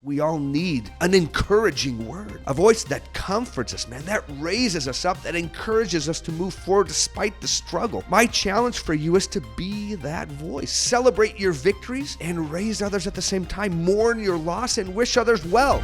we all need an encouraging word, a voice that comforts us, man, that raises us up, that encourages us to move forward despite the struggle. My challenge for you is to be that voice. Celebrate your victories and raise others at the same time. Mourn your loss and wish others well.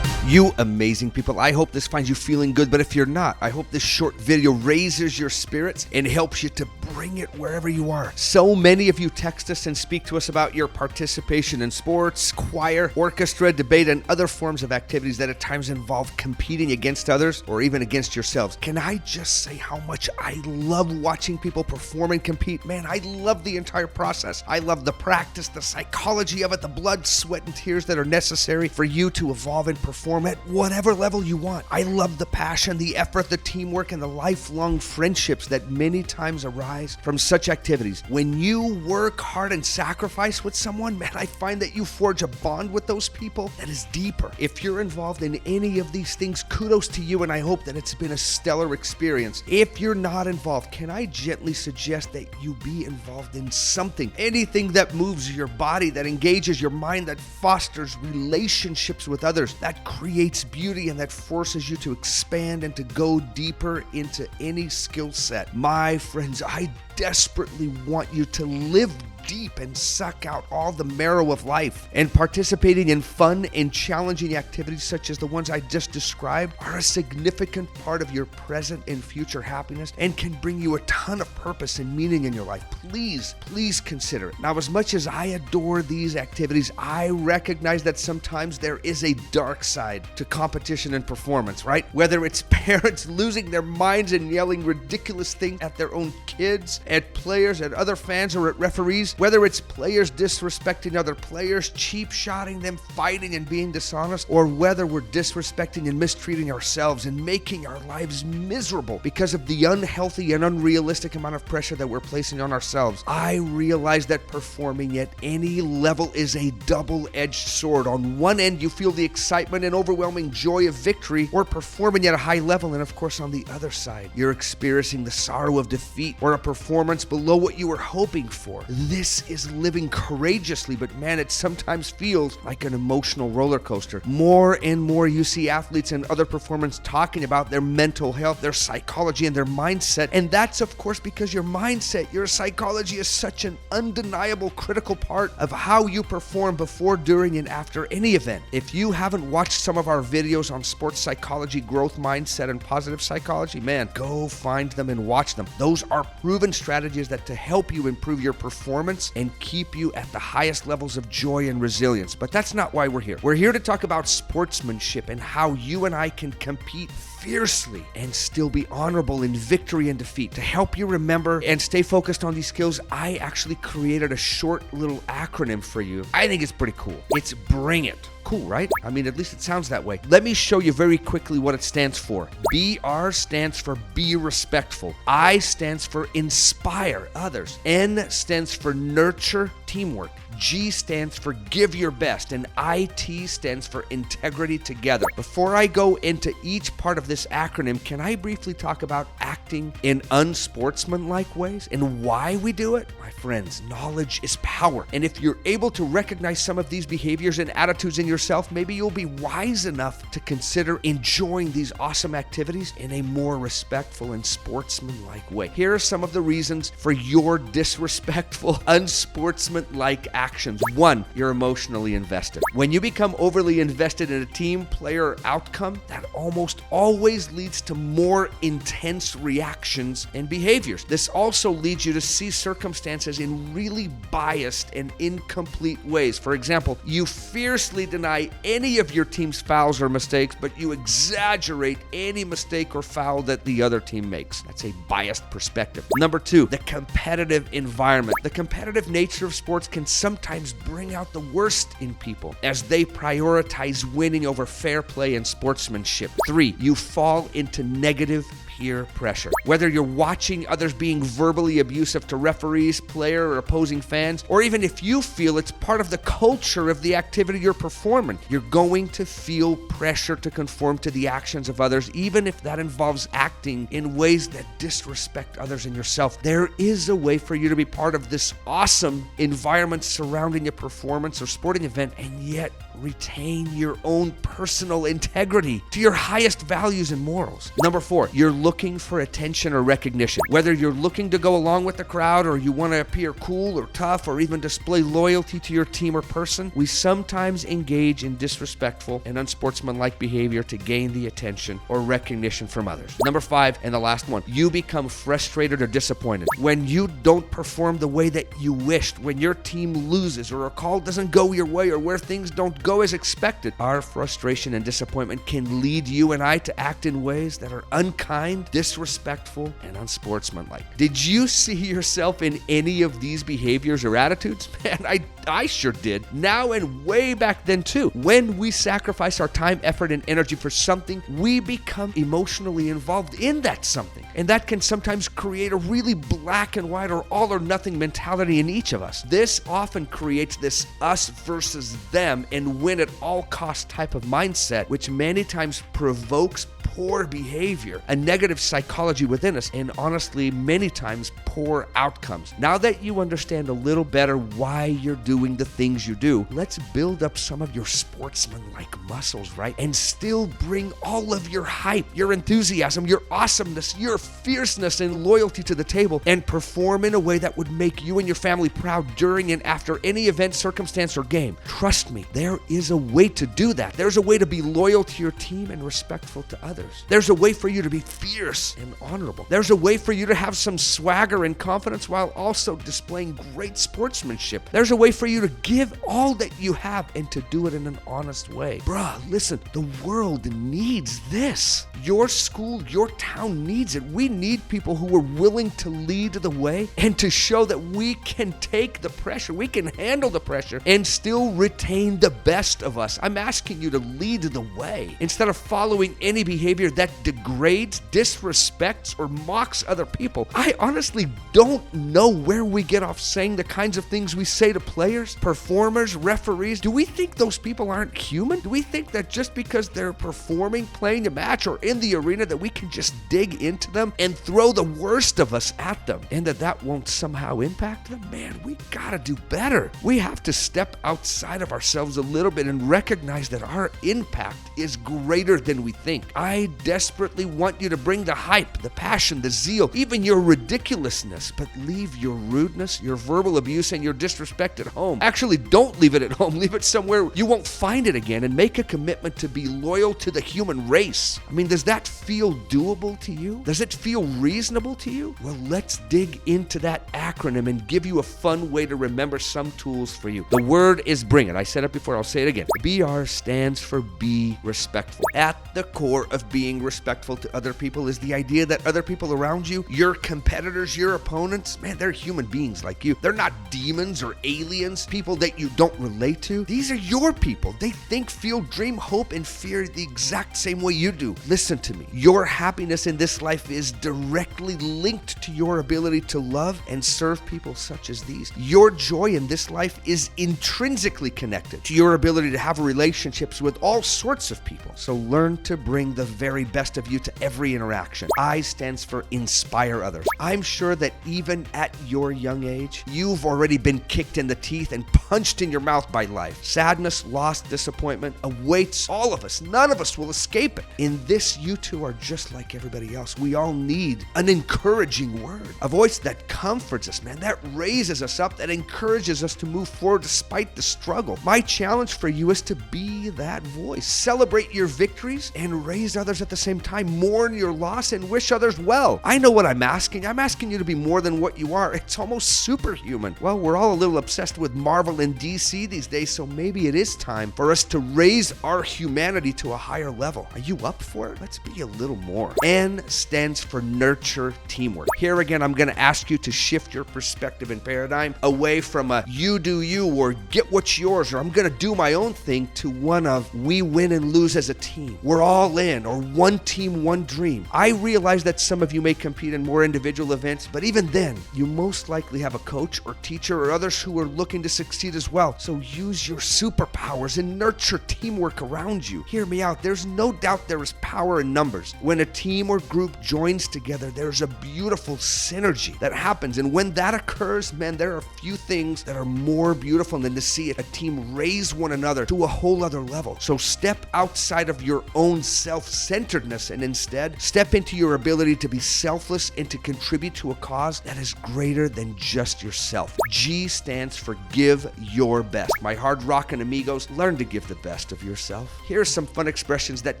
You amazing people, I hope this finds you feeling good, but if you're not, I hope this short video raises your spirits and helps you to bring it wherever you are. So many of you text us and speak to us about your participation in sports, choir, orchestra, debate, and other forms of activities that at times involve competing against others or even against yourselves. Can I just say how much I love watching people perform and compete? Man, I love the entire process. I love the practice, the psychology of it, the blood, sweat, and tears that are necessary for you to evolve and perform at whatever level you want. I love the passion, the effort, the teamwork, and the lifelong friendships that many times arise from such activities. When you work hard and sacrifice with someone, man, I find that you forge a bond with those people that is deeper. If you're involved in any of these things, kudos to you, and I hope that it's been a stellar experience. If you're not involved, can I gently suggest that you be involved in something? Anything that moves your body, that engages your mind, that fosters relationships with others, that creates beauty, and that forces you to expand and to go deeper into any skill set. My friends, I desperately want you to live deep and suck out all the marrow of life. And participating in fun and challenging activities such as the ones I just described are a significant part of your present and future happiness and can bring you a ton of purpose and meaning in your life. Please consider it. Now, as much as I adore these activities, I recognize that sometimes there is a dark side to competition and performance, right? Whether it's parents losing their minds and yelling ridiculous things at their own kids, at players, at other fans, or at referees, whether it's players disrespecting other players, cheap-shotting them, fighting and being dishonest, or whether we're disrespecting and mistreating ourselves and making our lives miserable because of the unhealthy and unrealistic amount of pressure that we're placing on ourselves. I realize that performing at any level is a double-edged sword. On one end, you feel the excitement and overwhelming joy of victory or performing at a high level, and of course on the other side, you're experiencing the sorrow of defeat or a performance below what you were hoping for. This is living courageously, but man, it sometimes feels like an emotional roller coaster. More and more you see athletes and other performers talking about their mental health, their psychology, and their mindset. And that's of course because your mindset, your psychology is such an undeniable critical part of how you perform before, during, and after any event. If you haven't watched some of our videos on sports psychology, growth mindset, and positive psychology, man, go find them and watch them. Those are proven strategies that to help you improve your performance and keep you at the highest levels of joy and resilience. But that's not why we're here. We're here to talk about sportsmanship and how you and I can compete fiercely and still be honorable in victory and defeat. To help you remember and stay focused on these skills, I actually created a short little acronym for you. I think it's pretty cool. It's BRING IT. Cool, right? I mean, at least it sounds that way. Let me show you very quickly what it stands for. BR stands for be respectful. I stands for inspire others. N stands for nurture teamwork. G stands for give your best, and IT stands for integrity together. Before I go into each part of this acronym, can I briefly talk about acting in unsportsmanlike ways and why we do it? My friends, knowledge is power, and if you're able to recognize some of these behaviors and attitudes in yourself, maybe you'll be wise enough to consider enjoying these awesome activities in a more respectful and sportsmanlike way. Here are some of the reasons for your disrespectful, unsportsmanlike actions. 1, you're emotionally invested. When you become overly invested in a team, player, or outcome, that almost always leads to more intense reactions and behaviors. This also leads you to see circumstances in really biased and incomplete ways. For example, you fiercely deny any of your team's fouls or mistakes, but you exaggerate any mistake or foul that the other team makes. That's a biased perspective. Number 2, the competitive environment. The competitive nature of sports can sometimes bring out the worst in people as they prioritize winning over fair play and sportsmanship. 3, you fall into negative peer pressure. Whether you're watching others being verbally abusive to referees, player, or opposing fans, or even if you feel it's part of the culture of the activity you're performing, you're going to feel pressure to conform to the actions of others, even if that involves acting in ways that disrespect others and yourself. There is a way for you to be part of this awesome environment surrounding a performance or sporting event and yet retain your own personal integrity to your highest values and morals. Number 4, you're looking for attention or recognition. Whether you're looking to go along with the crowd or you want to appear cool or tough or even display loyalty to your team or person, we sometimes engage in disrespectful and unsportsmanlike behavior to gain the attention or recognition from others. Number 5, and the last one, you become frustrated or disappointed when you don't perform the way that you wished, when your team loses or a call doesn't go your way or where things don't go as expected. Our frustration and disappointment can lead you and I to act in ways that are unkind, disrespectful, and unsportsmanlike. Did you see yourself in any of these behaviors or attitudes? Man, I sure did. Now and way back then too. When we sacrifice our time, effort, and energy for something, we become emotionally involved in that something. And that can sometimes create a really black and white or all or nothing mentality in each of us. This often creates this us versus them and win at all cost type of mindset, which many times provokes poor behavior, a negative psychology within us, and honestly, many times poor outcomes. Now that you understand a little better why you're doing the things you do, let's build up some of your sportsman-like muscles, right? And still bring all of your hype, your enthusiasm, your awesomeness, your fierceness and loyalty to the table and perform in a way that would make you and your family proud during and after any event, circumstance, or game. Trust me, there is a way to do that. There's a way to be loyal to your team and respectful to others. There's a way for you to be fierce and honorable. There's a way for you to have some swagger and confidence while also displaying great sportsmanship. There's a way for you to give all that you have and to do it in an honest way. Bruh, listen, the world needs this. Your school, your town needs it. We need people who are willing to lead the way and to show that we can take the pressure, we can handle the pressure and still retain the best of us. I'm asking you to lead the way instead of following any behavior that degrades, disrespects, or mocks other people. I honestly don't know where we get off saying the kinds of things we say to players, performers, referees. Do we think those people aren't human? Do we think that just because they're performing, playing a match, or in the arena that we can just dig into them and throw the worst of us at them and that won't somehow impact them? Man, we gotta do better. We have to step outside of ourselves a little bit and recognize that our impact is greater than we think. I desperately want you to bring the hype, the passion, the zeal, even your ridiculousness, but leave your rudeness, your verbal abuse, and your disrespect at home. Actually, don't leave it at home. Leave it somewhere you won't find it again and make a commitment to be loyal to the human race. I mean, does that feel doable to you? Does it feel reasonable to you? Well, let's dig into that acronym and give you a fun way to remember some tools for you. The word is bring it. I said it before, I'll say it again. BR stands for be respectful. At the core of being respectful to other people is the idea that other people around you, your competitors, your opponents, man, they're human beings like you. They're not demons or aliens, people that you don't relate to. These are your people. They think, feel, dream, hope, and fear the exact same way you do. Listen to me. Your happiness in this life is directly linked to your ability to love and serve people such as these. Your joy in this life is intrinsically connected to your ability to have relationships with all sorts of people. So learn to bring the very best of you to every interaction. I stands for inspire others. I'm sure that even at your young age, you've already been kicked in the teeth and punched in your mouth by life. Sadness, loss, disappointment awaits all of us. None of us will escape it. In this, you two are just like everybody else. We all need an encouraging word, a voice that comforts us, man, that raises us up, that encourages us to move forward despite the struggle. My challenge for you is to be that voice. Celebrate your victories and raise others at the same time. Mourn your loss and wish others well. I know what I'm asking. I'm asking you to be more than what you are. It's almost superhuman. Well, we're all a little obsessed with Marvel and DC these days, so maybe it is time for us to raise our humanity to a higher level. Are you up for it? Let's be a little more. N stands for nurture teamwork. Here again, I'm going to ask you to shift your your perspective and paradigm away from a you do you or get what's yours or I'm going to do my own thing to one of we win and lose as a team. We're all in, or one team, one dream. I realize that some of you may compete in more individual events, but even then, you most likely have a coach or teacher or others who are looking to succeed as well. So use your superpowers and nurture teamwork around you. Hear me out. There's no doubt there is power in numbers. When a team or group joins together, there's a beautiful synergy that happens. And when that occurs, man, there are few things that are more beautiful than to see a team raise one another to a whole other level. So step outside of your own self-centeredness and instead step into your ability to be selfless and to contribute to a cause that is greater than just yourself. G stands for give your best. My hard rockin' amigos, learn to give the best of yourself. Here are some fun expressions that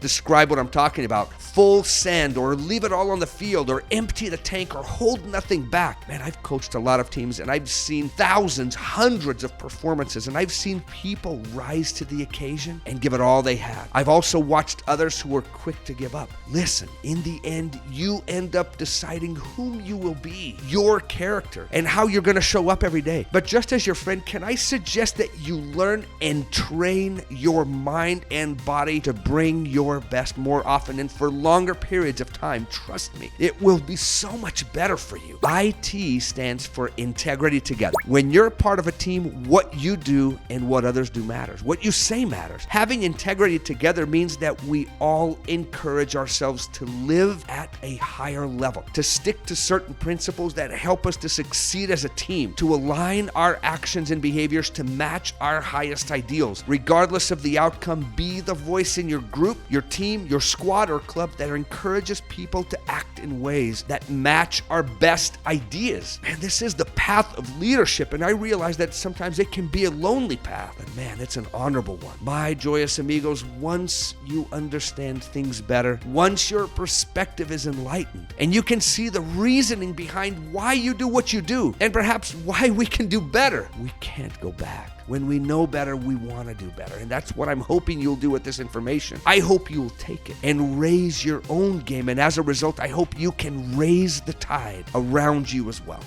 describe what I'm talking about. Full send, or leave it all on the field, or empty the tank, or hold nothing back. Man, I've coached a lot of teams and I've seen thousands, hundreds of performances, and I've seen people rise to the occasion and give it all they had. I've also watched others who were quick to give up. Listen, in the end, you end up deciding whom you will be, your character, and how you're going to show up every day. But just as your friend, can I suggest that you learn and train your mind and body to bring your best more often and for longer periods of time? Trust me, it will be so much better for you. IT stands for integrity together. When you're part of a team, what you do and what others do matters. What you say matters. Having integrity together means that we all encourage ourselves to live at a higher level, to stick to certain principles that help us to succeed as a team, to align our actions and behaviors to match our highest ideals. Regardless of the outcome, be the voice in your group, your team, your squad, or club that encourages people to act in ways that match our best ideas. Man, this is the path of leadership, and I realize that sometimes it can be a lonely path, but man, it's an honorable one. My joyous amigos, once you understand things better, once your perspective is enlightened, and you can see the reasoning behind why you do what you do, and perhaps why we can do better, we can't go back. When we know better, we want to do better. And that's what I'm hoping you'll do with this information. I hope you'll take it and raise your own game. And as a result, I hope you can raise the tide around you as well.